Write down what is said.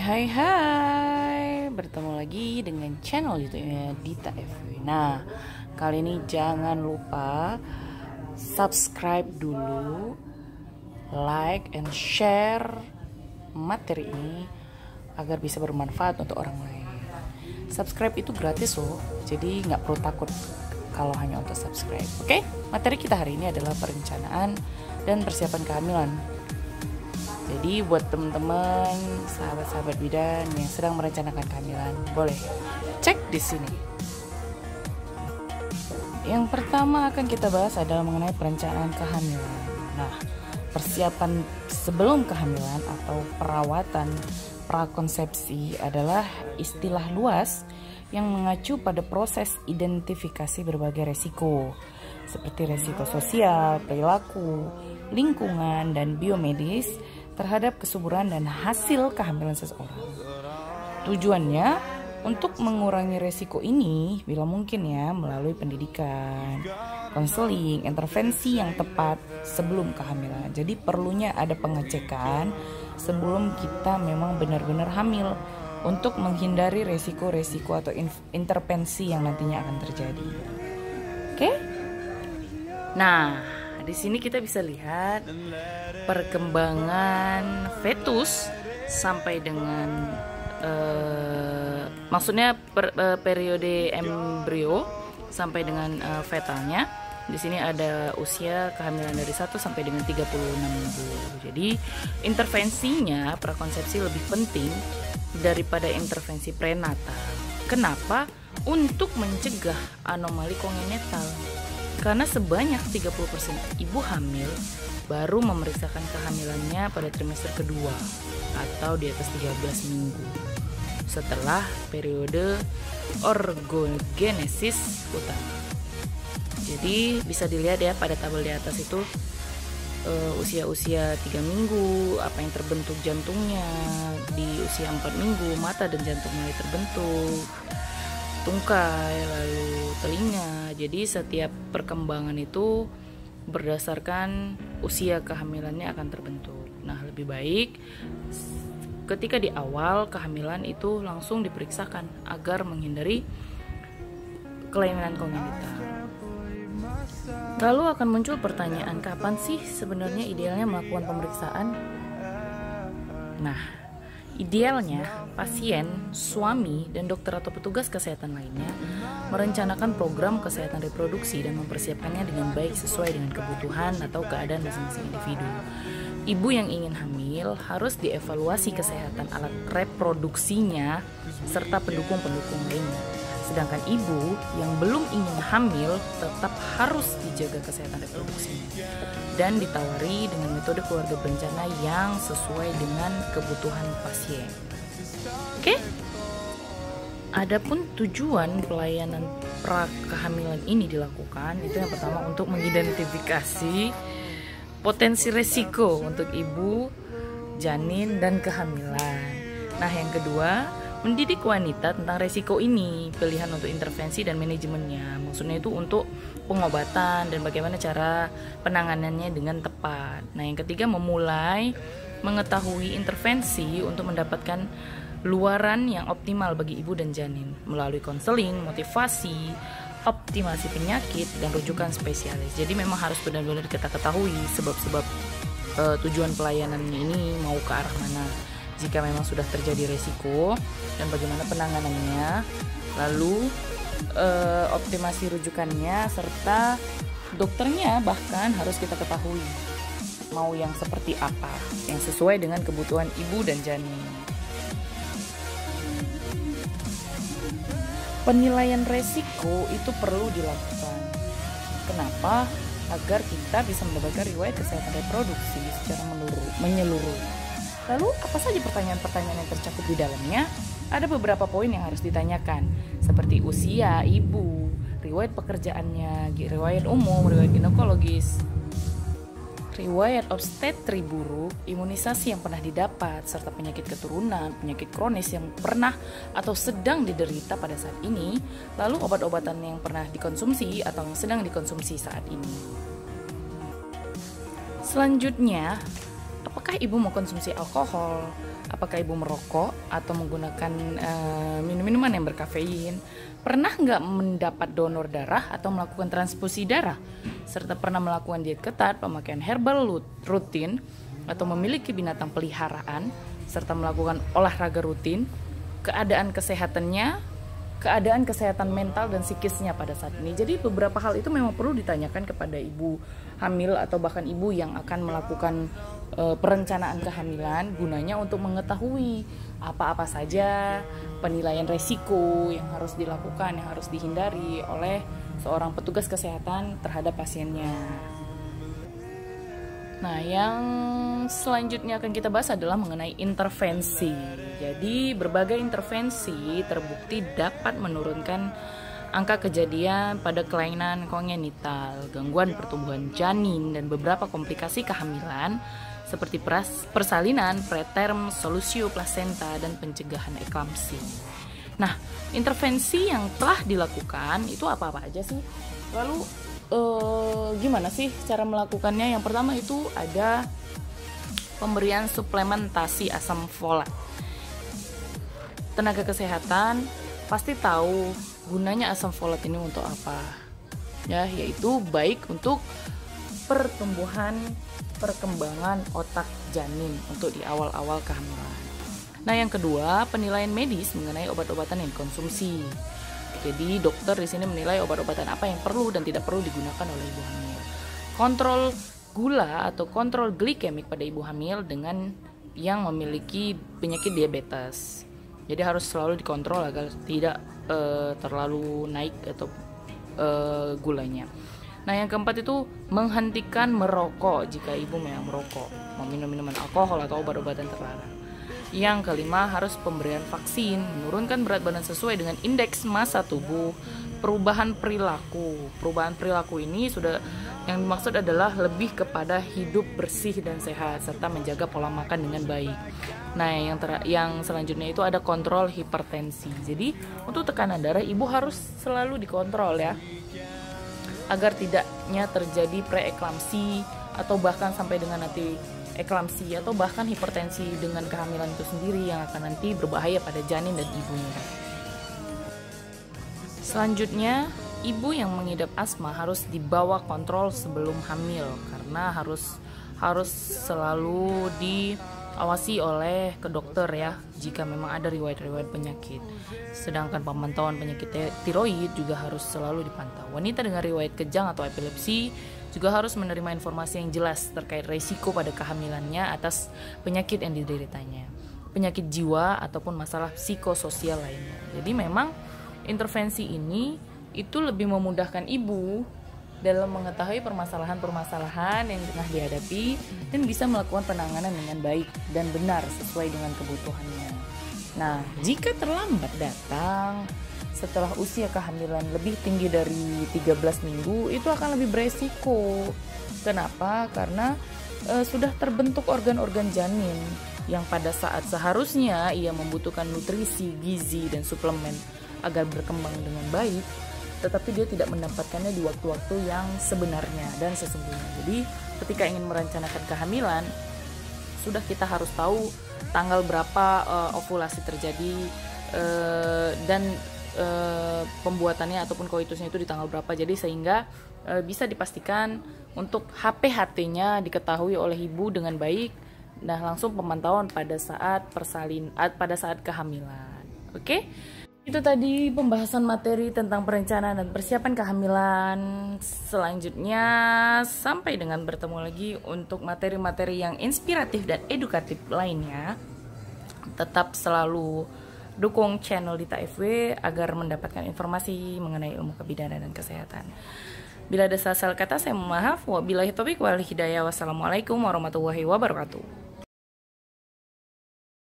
Hai, bertemu lagi dengan channel YouTube-nya Dita FW. Nah, kali ini jangan lupa subscribe dulu, like and share materi ini agar bisa bermanfaat untuk orang lain. Subscribe itu gratis loh, jadi nggak perlu takut kalau hanya untuk subscribe. Oke, materi kita hari ini adalah perencanaan dan persiapan kehamilan. Jadi buat teman-teman, sahabat-sahabat bidan yang sedang merencanakan kehamilan, boleh cek di sini. Yang pertama akan kita bahas adalah mengenai perencanaan kehamilan. Nah, persiapan sebelum kehamilan atau perawatan prakonsepsi adalah istilah luas yang mengacu pada proses identifikasi berbagai resiko, seperti resiko sosial, perilaku, lingkungan, dan biomedis terhadap kesuburan dan hasil kehamilan seseorang. Tujuannya untuk mengurangi resiko ini bila mungkin ya melalui pendidikan, konseling, intervensi yang tepat sebelum kehamilan. Jadi perlunya ada pengecekan sebelum kita memang benar-benar hamil untuk menghindari resiko-resiko atau intervensi yang nantinya akan terjadi. Oke? Nah, di sini kita bisa lihat perkembangan fetus sampai dengan maksudnya periode embrio sampai dengan fetalnya. Di sini ada usia kehamilan dari 1 sampai dengan 36 minggu. Jadi intervensinya prakonsepsi lebih penting daripada intervensi prenatal. Kenapa? Untuk mencegah anomali kongenital. Karena sebanyak 30% ibu hamil baru memeriksakan kehamilannya pada trimester kedua atau di atas 13 minggu setelah periode orgogenesis utama. Jadi bisa dilihat ya pada tabel di atas itu usia-usia 3 minggu, apa yang terbentuk jantungnya, di usia 4 minggu mata dan jantung mulai terbentuk, tungkai, lalu telinga. Jadi setiap perkembangan itu berdasarkan usia kehamilannya akan terbentuk. Nah, lebih baik ketika di awal kehamilan itu langsung diperiksakan agar menghindari kelainan kongenital. Lalu akan muncul pertanyaan, kapan sih sebenarnya idealnya melakukan pemeriksaan? Nah, idealnya pasien, suami, dan dokter atau petugas kesehatan lainnya merencanakan program kesehatan reproduksi dan mempersiapkannya dengan baik sesuai dengan kebutuhan atau keadaan masing-masing individu. Ibu yang ingin hamil harus dievaluasi kesehatan alat reproduksinya serta pendukung-pendukung lainnya. Sedangkan ibu yang belum ingin hamil tetap harus dijaga kesehatan reproduksinya dan ditawari dengan metode keluarga berencana yang sesuai dengan kebutuhan pasien. Oke? Adapun tujuan pelayanan prakehamilan ini dilakukan itu yang pertama untuk mengidentifikasi potensi resiko untuk ibu, janin, dan kehamilan. Nah, yang kedua, mendidik wanita tentang resiko ini, pilihan untuk intervensi dan manajemennya. Maksudnya itu untuk pengobatan dan bagaimana cara penanganannya dengan tepat. Nah, yang ketiga, memulai mengetahui intervensi untuk mendapatkan luaran yang optimal bagi ibu dan janin melalui konseling, motivasi, optimasi penyakit, dan rujukan spesialis. Jadi memang harus benar-benar kita ketahui sebab-sebab tujuan pelayanan ini mau ke arah mana. Jika memang sudah terjadi resiko dan bagaimana penanganannya, lalu optimasi rujukannya serta dokternya bahkan harus kita ketahui mau yang seperti apa yang sesuai dengan kebutuhan ibu dan janin. Penilaian resiko itu perlu dilakukan. Kenapa? Agar kita bisa mendapatkan riwayat kesehatan reproduksi secara menyeluruh. Lalu apa saja pertanyaan-pertanyaan yang tercakup di dalamnya? Ada beberapa poin yang harus ditanyakan, seperti usia ibu, riwayat pekerjaannya, riwayat umum, riwayat ginekologis, riwayat obstetri buruk, imunisasi yang pernah didapat, serta penyakit keturunan, penyakit kronis yang pernah atau sedang diderita pada saat ini, lalu obat-obatan yang pernah dikonsumsi atau yang sedang dikonsumsi saat ini. Selanjutnya, apakah ibu mengkonsumsi alkohol, apakah ibu merokok atau menggunakan minum-minuman yang berkafein, pernah nggak mendapat donor darah atau melakukan transfusi darah, serta pernah melakukan diet ketat, pemakaian herbal rutin, atau memiliki binatang peliharaan, serta melakukan olahraga rutin, keadaan kesehatan mental dan psikisnya pada saat ini. Jadi beberapa hal itu memang perlu ditanyakan kepada ibu hamil atau bahkan ibu yang akan melakukan perencanaan kehamilan, gunanya untuk mengetahui apa-apa saja penilaian resiko yang harus dilakukan, yang harus dihindari oleh seorang petugas kesehatan terhadap pasiennya. Nah, yang selanjutnya akan kita bahas adalah mengenai intervensi. Jadi, berbagai intervensi terbukti dapat menurunkan angka kejadian pada kelainan kongenital, gangguan pertumbuhan janin, dan beberapa komplikasi kehamilan seperti persalinan, preterm, solusio plasenta, dan pencegahan eklamsi. Nah, intervensi yang telah dilakukan itu apa-apa aja sih? Lalu gimana sih cara melakukannya? Yang pertama itu ada pemberian suplementasi asam folat. Tenaga kesehatan pasti tahu gunanya asam folat ini untuk apa, ya, yaitu baik untuk perkembangan otak janin untuk di awal-awal kehamilan. Nah, yang kedua, penilaian medis mengenai obat-obatan yang dikonsumsi. Jadi dokter di sini menilai obat-obatan apa yang perlu dan tidak perlu digunakan oleh ibu hamil. Kontrol gula atau kontrol glikemik pada ibu hamil dengan yang memiliki penyakit diabetes. Jadi harus selalu dikontrol agar tidak terlalu naik atau gulanya. Nah, yang keempat itu menghentikan merokok jika ibu memang merokok, meminum minuman alkohol atau obat-obatan terlarang. Yang kelima, harus pemberian vaksin, menurunkan berat badan sesuai dengan indeks massa tubuh, perubahan perilaku. Perubahan perilaku ini yang dimaksud adalah lebih kepada hidup bersih dan sehat serta menjaga pola makan dengan baik. Nah, yang selanjutnya itu ada kontrol hipertensi. Jadi, untuk tekanan darah ibu harus selalu dikontrol ya, agar tidaknya terjadi preeklamsi atau bahkan sampai dengan nanti eklamsi atau bahkan hipertensi dengan kehamilan itu sendiri yang akan nanti berbahaya pada janin dan ibunya. Selanjutnya, ibu yang mengidap asma harus dibawa kontrol sebelum hamil karena harus selalu diawasi oleh ke dokter ya jika memang ada riwayat-riwayat penyakit. Sedangkan pemantauan penyakit tiroid juga harus selalu dipantau. Wanita dengan riwayat kejang atau epilepsi juga harus menerima informasi yang jelas terkait risiko pada kehamilannya atas penyakit yang dideritanya, penyakit jiwa ataupun masalah psikososial lainnya. Jadi memang intervensi ini itu lebih memudahkan ibu dalam mengetahui permasalahan-permasalahan yang tengah dihadapi dan bisa melakukan penanganan dengan baik dan benar sesuai dengan kebutuhannya. Nah, jika terlambat datang setelah usia kehamilan lebih tinggi dari 13 minggu, itu akan lebih beresiko. Kenapa? Karena sudah terbentuk organ-organ janin yang pada saat seharusnya ia membutuhkan nutrisi, gizi, dan suplemen agar berkembang dengan baik, tetapi dia tidak mendapatkannya di waktu-waktu yang sebenarnya dan sesungguhnya. Jadi ketika ingin merencanakan kehamilan, sudah kita harus tahu tanggal berapa ovulasi terjadi dan pembuatannya ataupun koitusnya itu di tanggal berapa. Jadi sehingga bisa dipastikan untuk HPHT-nya diketahui oleh ibu dengan baik. Nah, langsung pemantauan pada saat kehamilan. Oke? Itu tadi pembahasan materi tentang perencanaan dan persiapan kehamilan. Selanjutnya sampai dengan bertemu lagi untuk materi-materi yang inspiratif dan edukatif lainnya. Tetap selalu dukung channel Dita FW agar mendapatkan informasi mengenai ilmu kebidanan dan kesehatan. Bila ada salah kata saya mohon maaf. Wabillahi taufiq wal hidayah. Wassalamualaikum warahmatullahi wabarakatuh.